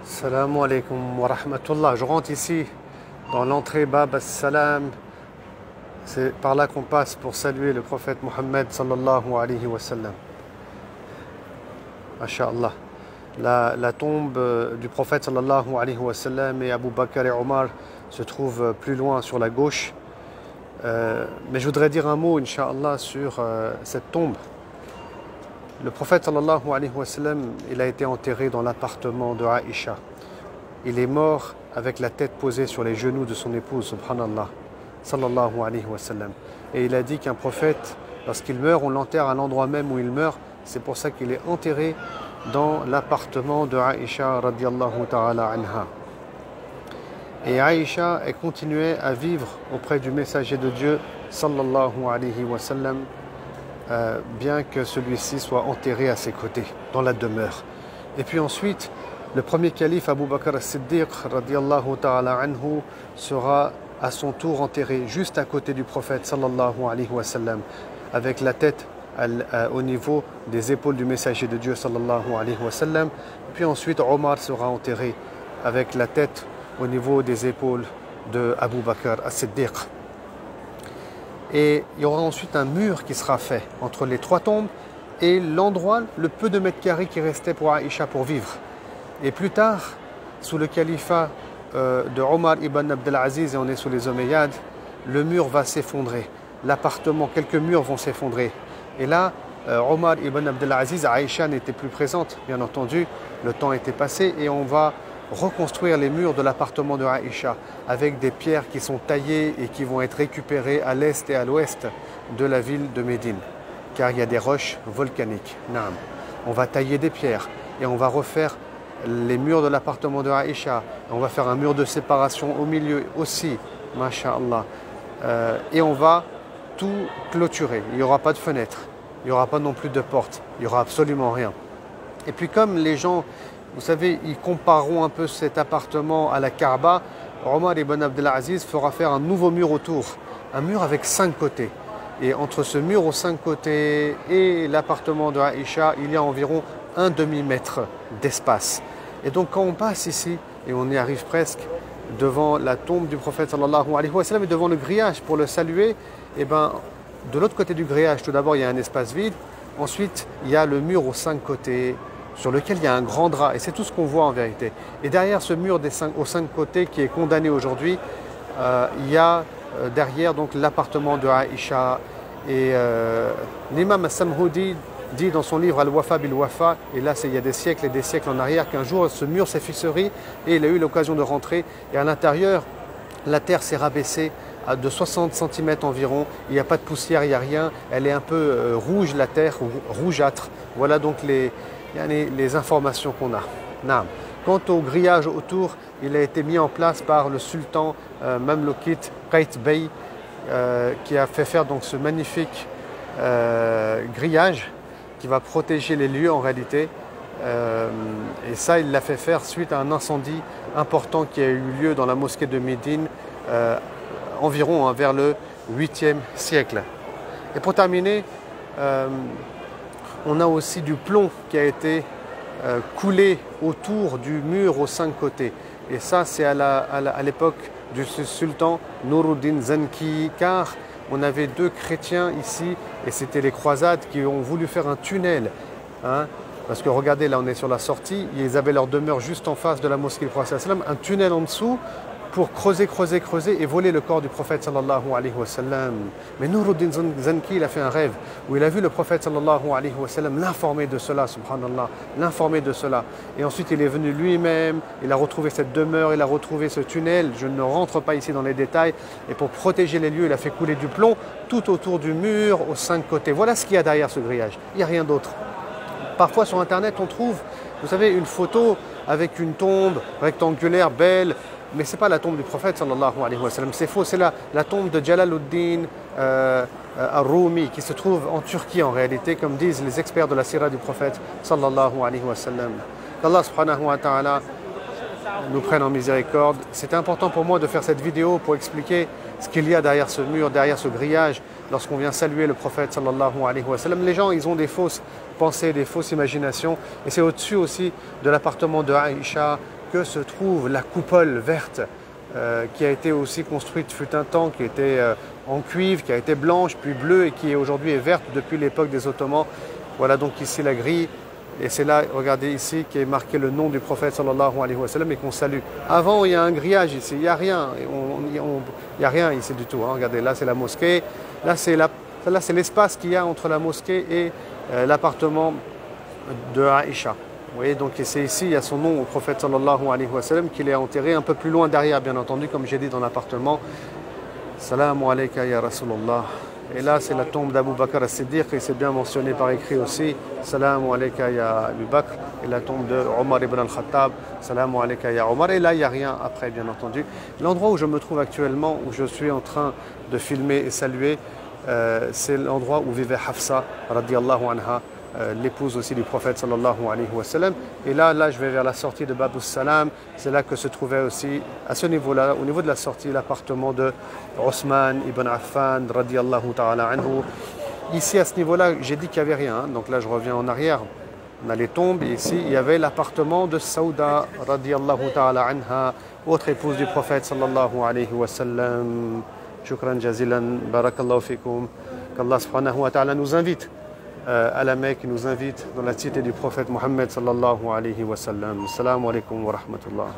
Salam alaikum wa rahmatullah. Je rentre ici dans l'entrée Bab as-Salam. C'est par là qu'on passe pour saluer le prophète Mohammed sallallahu alayhi wa sallam. Masha'Allah. La tombe du prophète sallallahu alayhi wa sallam et Abu Bakr et Omar se trouvent plus loin sur la gauche. Mais je voudrais dire un mot, Inch'Allah, sur cette tombe. Le prophète sallallahu alayhi wa sallam, il a été enterré dans l'appartement de Aïcha. Il est mort avec la tête posée sur les genoux de son épouse, subhanallah, sallallahu alayhi wa sallam. Et il a dit qu'un prophète, lorsqu'il meurt, on l'enterre à l'endroit même où il meurt. C'est pour ça qu'il est enterré dans l'appartement de Aïcha radiallahu ta'ala anha. Et Aïcha, elle continuait à vivre auprès du messager de Dieu, sallallahu alayhi wa sallam, bien que celui-ci soit enterré à ses côtés, dans la demeure. Et puis ensuite, le premier calife Abu Bakr as-Siddiq radiallahu ta'ala anhu sera à son tour enterré juste à côté du prophète sallallahu alayhi wa sallam, avec la tête au niveau des épaules du messager de Dieu sallallahu alayhi wa sallam. Puis ensuite, Omar sera enterré avec la tête au niveau des épaules de Abu Bakr as-Siddiq. Et il y aura ensuite un mur qui sera fait entre les trois tombes et l'endroit, le peu de mètres carrés qui restait pour Aïcha pour vivre. Et plus tard, sous le califat de Omar ibn Abdelaziz, et on est sous les Omeyyades, le mur va s'effondrer. L'appartement, quelques murs vont s'effondrer. Et là, Omar ibn Abdelaziz, Aïcha n'était plus présente, bien entendu, le temps était passé et on va reconstruire les murs de l'appartement de Aïcha avec des pierres qui sont taillées et qui vont être récupérées à l'est et à l'ouest de la ville de Médine, car il y a des roches volcaniques. Naam. On va tailler des pierres et on va refaire les murs de l'appartement de Aïcha. On va faire un mur de séparation au milieu aussi, masha'Allah. Et on va tout clôturer. Il n'y aura pas de fenêtre, il n'y aura pas non plus de porte, il n'y aura absolument rien. Et puis comme les gens, vous savez, ils compareront un peu cet appartement à la Kaaba, Omar ibn Abdelaziz fera faire un nouveau mur autour, un mur avec 5 côtés. Et entre ce mur aux 5 côtés et l'appartement de Aïcha, il y a environ un demi-mètre d'espace. Et donc quand on passe ici, et on y arrive presque, devant la tombe du prophète sallallahu alayhi wa sallam et devant le grillage pour le saluer, et ben, de l'autre côté du grillage, tout d'abord, il y a un espace vide. Ensuite, il y a le mur aux 5 côtés, sur lequel il y a un grand drap. Et c'est tout ce qu'on voit en vérité. Et derrière ce mur aux 5 côtés qui est condamné aujourd'hui, il y a derrière donc l'appartement de Aïcha. Et l'imam As-Samhoudi dit dans son livre Al-Wafa bil-Wafa, et là il y a des siècles et des siècles en arrière, qu'un jour ce mur s'est fissuré et il a eu l'occasion de rentrer. Et à l'intérieur, la terre s'est rabaissée de 60 cm environ. Il n'y a pas de poussière, il n'y a rien. Elle est un peu rouge, la terre, rougeâtre. Voilà donc les informations qu'on a. Naam. Quant au grillage autour, il a été mis en place par le sultan Mamloukite Qait Bey, qui a fait faire donc ce magnifique grillage qui va protéger les lieux en réalité. Et ça, il l'a fait faire suite à un incendie important qui a eu lieu dans la mosquée de Médine environ vers le 8e siècle. Et pour terminer, on a aussi du plomb qui a été coulé autour du mur aux 5 côtés. Et ça, c'est à l'époque du sultan Nuruddin Zanki, car on avait 2 chrétiens ici, et c'était les croisades qui ont voulu faire un tunnel. Hein, parce que regardez, là on est sur la sortie, ils avaient leur demeure juste en face de la mosquée du prophète sallam, un tunnel en dessous pour creuser et voler le corps du prophète sallallahu alayhi wa sallam. Mais Nuruddin Zanki, il a fait un rêve où il a vu le prophète sallallahu alayhi wa sallam l'informer de cela, subhanallah, l'informer de cela. Et ensuite il est venu lui-même, il a retrouvé cette demeure, il a retrouvé ce tunnel. Je ne rentre pas ici dans les détails. Et pour protéger les lieux, il a fait couler du plomb tout autour du mur aux 5 côtés. Voilà ce qu'il y a derrière ce grillage. Il n'y a rien d'autre. Parfois sur internet on trouve, vous savez, une photo avec une tombe rectangulaire, belle, mais ce n'est pas la tombe du prophète sallallahu alayhi wa sallam, c'est faux, c'est la tombe de Jalaluddin al-Rumi qui se trouve en Turquie en réalité, comme disent les experts de la sira du prophète sallallahu alayhi wa sallam. Qu'Allah subhanahu wa ta'ala nous prenne en miséricorde. C'était important pour moi de faire cette vidéo pour expliquer ce qu'il y a derrière ce mur, derrière ce grillage, lorsqu'on vient saluer le prophète sallallahu alayhi wa sallam. Les gens, ils ont des fausses pensées, des fausses imaginations, et c'est au-dessus aussi de l'appartement de Aïcha que se trouve la coupole verte qui a été aussi construite fut un temps, qui était en cuivre, qui a été blanche, puis bleue et qui aujourd'hui est verte depuis l'époque des Ottomans. Voilà donc ici la grille. Et c'est là, regardez ici, qui est marqué le nom du prophète sallallahu alayhi wa sallam et qu'on salue. Avant, il y a un grillage ici, il n'y a rien. Il n'y a rien ici du tout. Hein. Regardez, là c'est la mosquée. Là c'est l'espace qu'il y a entre la mosquée et l'appartement de Aïcha. Vous voyez, donc c'est ici, il y a son nom au prophète sallallahu alayhi wa sallam, qu'il est enterré un peu plus loin derrière, bien entendu, comme j'ai dit dans l'appartement. Salamu alayka ya Rasulallah. Et là, c'est la tombe d'Abu Bakr as-Siddiq, et c'est bien mentionné par écrit aussi. Salamu alayka ya Abu Bakr. Et la tombe de Omar ibn al-Khattab. Salamu alayka ya Omar. Et là, il n'y a rien après, bien entendu. L'endroit où je me trouve actuellement, où je suis en train de filmer et saluer, c'est l'endroit où vivait Hafsa, radiallahu anha, l'épouse aussi du prophète sallallahu alayhi wa sallam. Et là, je vais vers la sortie de Babus Salam. C'est là que se trouvait aussi, à ce niveau-là, au niveau de la sortie, l'appartement de Othman ibn Affan radiallahu ta'ala anhu. Ici, à ce niveau-là, j'ai dit qu'il n'y avait rien. Hein. Donc là, je reviens en arrière. On a les tombes. Et ici, il y avait l'appartement de Saouda radiallahu ta'ala anha, autre épouse du prophète sallallahu alayhi wa sallam. Shukran jazilan, barakallahu fikum. Qu'Allah subhanahu wa ta'ala nous invite à la Mecque, qui nous invite dans la cité du prophète Mohammed sallallahu alayhi wa sallam. Assalamu alaikum wa rahmatullah.